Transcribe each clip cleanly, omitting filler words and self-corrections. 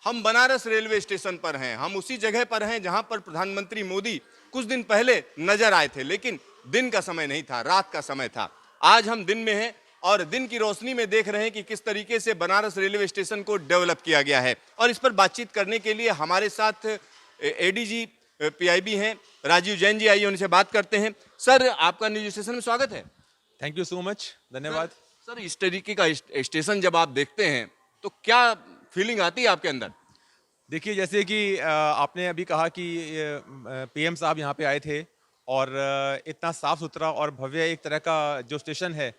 हम Banaras railway station पर हैं। हम उसी जगह पर हैं जहां पर प्रधानमंत्री मोदी कुछ दिन पहले नजर आए थे, लेकिन दिन का समय नहीं था, रात का समय था। आज हम दिन में हैं और दिन की रोशनी में देख रहे हैं कि किस तरीके से बनारस रेलवे स्टेशन को डेवलप किया गया है। और इस पर बातचीत करने के लिए हमारे साथ एडीजी पीआईबी हैं राजीव जैन जी, आइए उनसे बात करते हैं। सर, आपका न्यूज स्टेशन में स्वागत है। थैंक यू सो मच, धन्यवाद। सर, इस तरीके का स्टेशन जब आप देखते हैं तो क्या फीलिंग आती है आपके अंदर? देखिए, जैसे कि आपने अभी कहा कि पीएम साहब यहाँ पे आए थे और इतना साफ सुथरा और भव्य एक तरह का जो स्टेशन है,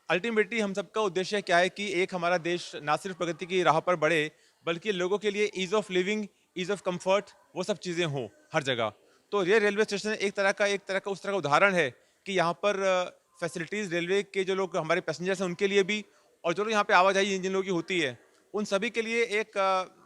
अल्टीमेटली हम सबका उद्देश्य क्या है कि एक हमारा देश ना सिर्फ प्रगति की राह पर बढ़े, बल्कि लोगों के लिए ease of living, ease of comfort, वो सब चीज़ें हों हर जगह। तो ये रेलवे स्टेशन एक तरह का उस तरह का उदाहरण है कि यहाँ पर फैसिलिटीज़ रेलवे के जो लोग हमारे पैसेंजर्स हैं उनके लिए भी, और जो लोग यहाँ पे आवाजाही जिन लोगों की होती है उन सभी के लिए एक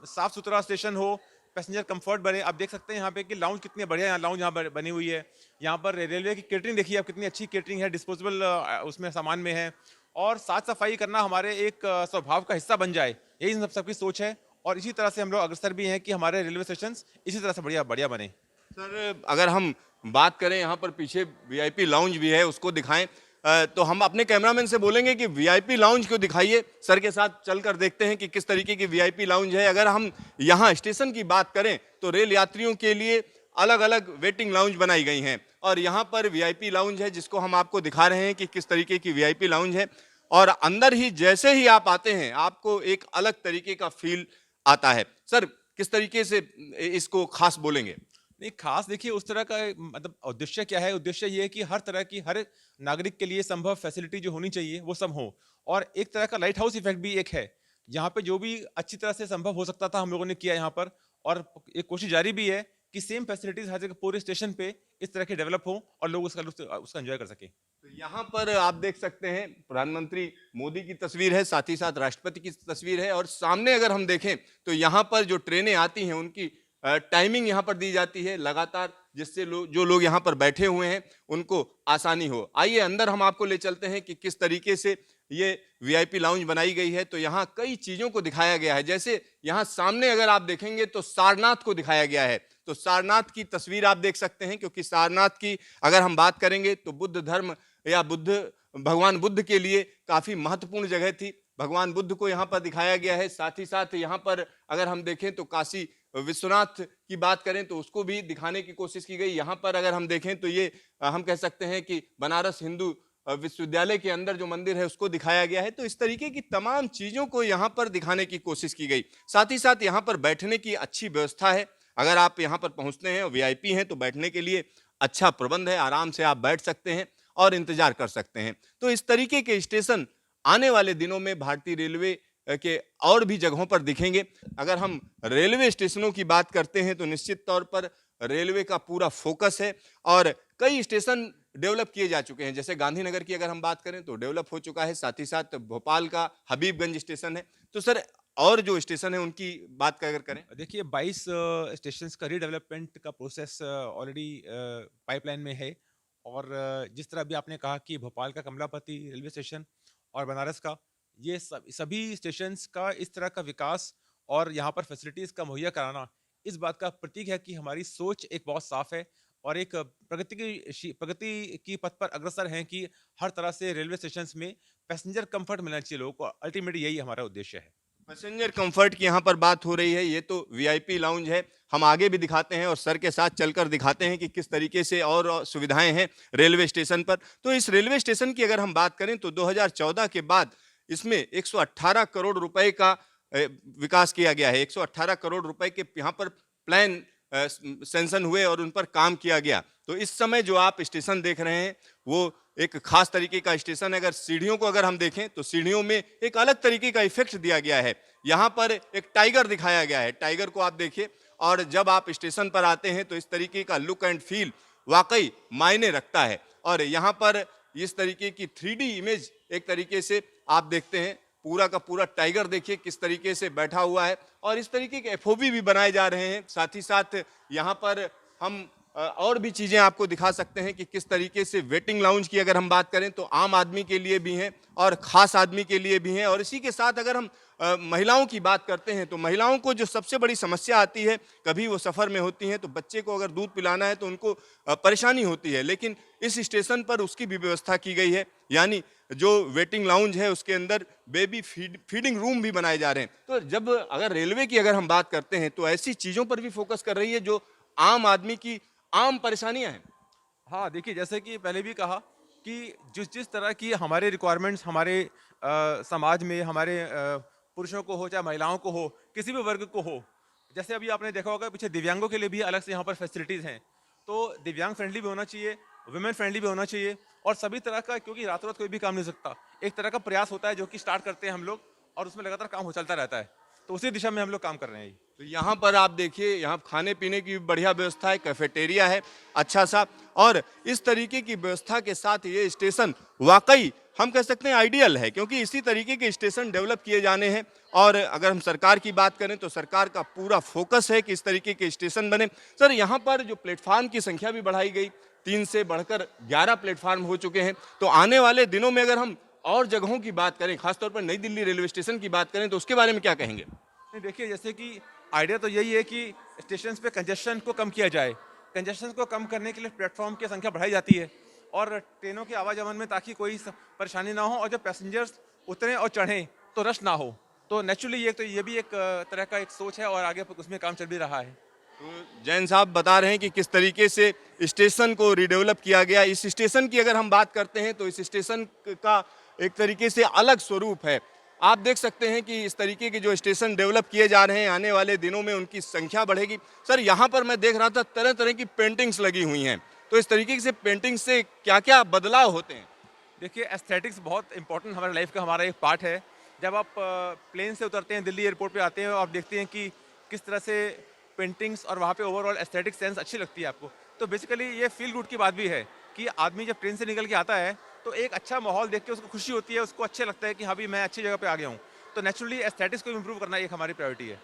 साफ सुथरा स्टेशन हो, पैसेंजर कंफर्ट बने। आप देख सकते हैं यहाँ पे कि लाउंज कितनी बढ़िया यहाँ लाउंज यहाँ बनी हुई है। यहाँ पर रेलवे की केटरिंग देखिए आप, कितनी अच्छी केटरिंग है, डिस्पोजेबल उसमें सामान में है। और साफ सफाई करना हमारे एक स्वभाव का हिस्सा बन जाए, यही हम सबकी सोच है। और इसी तरह से हम लोग अग्रसर भी हैं कि हमारे रेलवे स्टेशन इसी तरह से बढ़िया बढ़िया बने। सर, अगर हम बात करें, यहाँ पर पीछे वीआईपी लाउंज भी है, उसको दिखाएं। तो हम अपने कैमरामैन से बोलेंगे कि वीआईपी लाउंज को दिखाइए। सर के साथ चलकर देखते हैं कि किस तरीके की वीआईपी लाउंज है। अगर हम यहाँ स्टेशन की बात करें तो रेल यात्रियों के लिए अलग अलग वेटिंग लाउंज बनाई गई हैं, और यहाँ पर वीआईपी लाउंज है जिसको हम आपको दिखा रहे हैं कि किस तरीके की वीआईपी लाउंज है। और अंदर ही जैसे ही आप आते हैं आपको एक अलग तरीके का फील आता है। सर, किस तरीके से इसको खास बोलेंगे? नहीं, खास देखिए उस तरह का मतलब उद्देश्य क्या है, उद्देश्य ये है कि हर तरह की हर नागरिक के लिए संभव फैसिलिटी जो होनी चाहिए वो सब हो। और एक तरह का लाइट हाउस इफेक्ट भी एक है, यहाँ पे जो भी अच्छी तरह से संभव हो सकता था हम लोगों ने किया यहाँ पर। और एक कोशिश जारी भी है कि सेम फैसिलिटीज हर जगह पूरे स्टेशन पे इस तरह के डेवलप हो और लोग उसका एंजॉय कर सके। तो यहाँ पर आप देख सकते हैं प्रधानमंत्री मोदी की तस्वीर है, साथ ही साथ राष्ट्रपति की तस्वीर है, और सामने अगर हम देखें तो यहाँ पर जो ट्रेनें आती हैं उनकी टाइमिंग यहाँ पर दी जाती है लगातार, जिससे जो लोग यहाँ पर बैठे हुए हैं उनको आसानी हो। आइए अंदर हम आपको ले चलते हैं कि किस तरीके से ये वीआईपी लाउंज बनाई गई है। तो यहाँ कई चीज़ों को दिखाया गया है, जैसे यहाँ सामने अगर आप देखेंगे तो सारनाथ को दिखाया गया है। तो सारनाथ की तस्वीर आप देख सकते हैं, क्योंकि सारनाथ की अगर हम बात करेंगे तो बुद्ध धर्म या भगवान बुद्ध के लिए काफ़ी महत्वपूर्ण जगह थी। भगवान बुद्ध को यहाँ पर दिखाया गया है। साथ ही साथ यहाँ पर अगर हम देखें तो काशी विश्वनाथ की बात करें तो उसको भी दिखाने की कोशिश की गई। यहाँ पर अगर हम देखें तो ये हम कह सकते हैं कि बनारस हिंदू विश्वविद्यालय के अंदर जो मंदिर है उसको दिखाया गया है। तो इस तरीके की तमाम चीज़ों को यहाँ पर दिखाने की कोशिश की गई। साथ ही साथ यहाँ पर बैठने की अच्छी व्यवस्था है। अगर आप यहाँ पर पहुँचते हैं और वीआईपी हैं तो बैठने के लिए अच्छा प्रबंध है, आराम से आप बैठ सकते हैं और इंतजार कर सकते हैं। तो इस तरीके के स्टेशन आने वाले दिनों में भारतीय रेलवे के और भी जगहों पर दिखेंगे। अगर हम रेलवे स्टेशनों की बात करते हैं तो निश्चित तौर पर रेलवे का पूरा फोकस है और कई स्टेशन डेवलप किए जा चुके हैं। जैसे गांधीनगर की अगर हम बात करें तो डेवलप हो चुका है, साथ ही साथ भोपाल का हबीबगंज स्टेशन है। तो सर, और जो स्टेशन है उनकी बात अगर करें, देखिए 22 स्टेशंस का रीडेवलपमेंट का प्रोसेस ऑलरेडी पाइपलाइन में है। और जिस तरह अभी आपने कहा कि भोपाल का कमलापति रेलवे स्टेशन और बनारस का, ये सभी स्टेशंस का इस तरह का विकास और यहाँ पर फैसिलिटीज़ का मुहैया कराना इस बात का प्रतीक है कि हमारी सोच एक बहुत साफ है और एक प्रगति की पथ पर अग्रसर हैं कि हर तरह से रेलवे स्टेशंस में पैसेंजर कंफर्ट मिलना चाहिए लोगों को। अल्टीमेटली यही हमारा उद्देश्य है। पैसेंजर कंफर्ट की यहाँ पर बात हो रही है। ये तो वीआईपी लाउंज है, हम आगे भी दिखाते हैं और सर के साथ चलकर दिखाते हैं कि किस तरीके से और सुविधाएं हैं रेलवे स्टेशन पर। तो इस रेलवे स्टेशन की अगर हम बात करें तो 2014 के बाद इसमें 118 करोड़ रुपए का विकास किया गया है। 118 करोड़ रुपए के यहाँ पर प्लान सैंक्शन हुए और उन पर काम किया गया। तो इस समय जो आप स्टेशन देख रहे हैं वो एक खास तरीके का स्टेशन है। अगर सीढ़ियों को अगर हम देखें तो सीढ़ियों में एक अलग तरीके का इफेक्ट दिया गया है। यहाँ पर एक टाइगर दिखाया गया है, टाइगर को आप देखिए, और जब आप स्टेशन पर आते हैं तो इस तरीके का लुक एंड फील वाकई मायने रखता है। और यहाँ पर इस तरीके की 3D इमेज एक तरीके से आप देखते हैं, पूरा का पूरा टाइगर देखिए किस तरीके से बैठा हुआ है, और इस तरीके के एफओवी भी बनाए जा रहे हैं। साथ ही साथ यहाँ पर हम और भी चीज़ें आपको दिखा सकते हैं कि किस तरीके से वेटिंग लाउंज की अगर हम बात करें तो आम आदमी के लिए भी हैं और ख़ास आदमी के लिए भी हैं। और इसी के साथ अगर हम महिलाओं की बात करते हैं तो महिलाओं को जो सबसे बड़ी समस्या आती है, कभी वो सफ़र में होती हैं तो बच्चे को अगर दूध पिलाना है तो उनको परेशानी होती है, लेकिन इस स्टेशन पर उसकी भी व्यवस्था की गई है। यानी जो वेटिंग लाउंज है उसके अंदर बेबी फीडिंग रूम भी बनाए जा रहे हैं। तो जब अगर रेलवे की अगर हम बात करते हैं तो ऐसी चीज़ों पर भी फोकस कर रही है जो आम आदमी की आम परेशानियां हैं। हाँ, देखिए जैसे कि पहले भी कहा कि जिस जिस तरह की हमारे रिक्वायरमेंट्स हमारे समाज में हमारे पुरुषों को हो चाहे महिलाओं को हो, किसी भी वर्ग को हो, जैसे अभी आपने देखा होगा पीछे दिव्यांगों के लिए भी अलग से यहाँ पर फैसिलिटीज़ हैं, तो दिव्यांग फ्रेंडली भी होना चाहिए, वुमेन फ्रेंडली भी होना चाहिए और सभी तरह का, क्योंकि रातों रात कोई भी काम नहीं सकता, एक तरह का प्रयास होता है जो कि स्टार्ट करते हैं हम लोग और उसमें लगातार काम हो चलता रहता है, तो उसी दिशा में हम लोग काम कर रहे हैं। तो यहाँ पर आप देखिए, यहाँ खाने पीने की भी बढ़िया व्यवस्था है, कैफेटेरिया है अच्छा सा, और इस तरीके की व्यवस्था के साथ ये स्टेशन वाकई हम कह सकते हैं आइडियल है, क्योंकि इसी तरीके के स्टेशन डेवलप किए जाने हैं। और अगर हम सरकार की बात करें तो सरकार का पूरा फोकस है कि इस तरीके के स्टेशन बने। सर, यहाँ पर जो प्लेटफार्म की संख्या भी बढ़ाई गई, 3 से बढ़कर 11 प्लेटफार्म हो चुके हैं, तो आने वाले दिनों में अगर हम और जगहों की बात करें, खासतौर पर नई दिल्ली रेलवे स्टेशन की बात करें, तो उसके बारे में क्या कहेंगे? नहीं, देखिए जैसे कि आइडिया तो यही है कि स्टेशन पे कंजेशन को कम किया जाए, कंजेशन को कम करने के लिए प्लेटफॉर्म की संख्या बढ़ाई जाती है और ट्रेनों के आवागमन में ताकि कोई परेशानी ना हो और जब पैसेंजर्स उतरें और चढ़ें तो रश ना हो, तो नेचुरली ये भी एक तरह का एक सोच है और आगे उसमें काम चल भी रहा है। तो जैन साहब बता रहे हैं कि किस तरीके से स्टेशन को रिडेवलप किया गया। इस स्टेशन की अगर हम बात करते हैं तो इस स्टेशन का एक तरीके से अलग स्वरूप है। आप देख सकते हैं कि इस तरीके के जो स्टेशन डेवलप किए जा रहे हैं, आने वाले दिनों में उनकी संख्या बढ़ेगी। सर, यहाँ पर मैं देख रहा था तरह तरह की पेंटिंग्स लगी हुई हैं, तो इस तरीके से पेंटिंग से क्या क्या बदलाव होते हैं? देखिए एस्थेटिक्स बहुत इंपॉर्टेंट हमारे लाइफ का हमारा एक पार्ट है। जब आप प्लेन से उतरते हैं, दिल्ली एयरपोर्ट पे आते हैं और आप देखते हैं कि किस तरह से पेंटिंग्स और वहाँ पे ओवरऑल एस्थेटिक सेंस अच्छी लगती है आपको, तो बेसिकली ये फील गुड की बात भी है कि आदमी जब ट्रेन से निकल के आता है तो एक अच्छा माहौल देख के उसको खुशी होती है, उसको अच्छा लगता है कि हाँ भी मैं अच्छी जगह पे आ गया हूँ, तो नेचुरली एस्थेटिक्स को इम्प्रूव करना एक हमारी प्रायोरिटी है।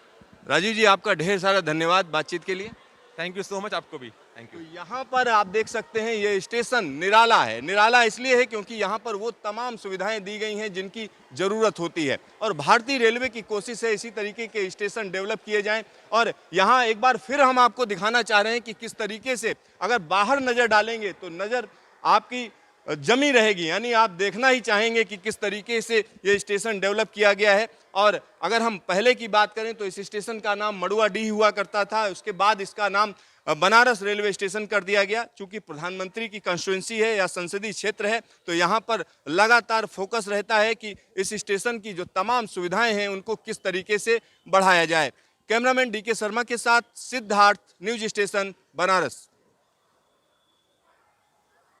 राजीव जी, आपका ढेर सारा धन्यवाद बातचीत के लिए। थैंक यू सो मच, आपको भी थैंक तो यू। यहाँ पर आप देख सकते हैं ये स्टेशन निराला है। निराला इसलिए है क्योंकि यहाँ पर वो तमाम सुविधाएं दी गई हैं जिनकी ज़रूरत होती है, और भारतीय रेलवे की कोशिश है इसी तरीके के स्टेशन डेवलप किए जाएं। और यहाँ एक बार फिर हम आपको दिखाना चाह रहे हैं कि किस तरीके से अगर बाहर नज़र डालेंगे तो नज़र आपकी जमी रहेगी, यानी आप देखना ही चाहेंगे कि किस तरीके से ये स्टेशन डेवलप किया गया है। और अगर हम पहले की बात करें तो इस स्टेशन का नाम मड़ुआडीह हुआ करता था, उसके बाद इसका नाम बनारस रेलवे स्टेशन कर दिया गया। चूंकि प्रधानमंत्री की कंस्टिट्यूंसी है या संसदीय क्षेत्र है, तो यहाँ पर लगातार फोकस रहता है कि इस स्टेशन की जो तमाम सुविधाएं हैं उनको किस तरीके से बढ़ाया जाए। कैमरामैन DK शर्मा के साथ सिद्धार्थ, न्यूज स्टेशन बनारस।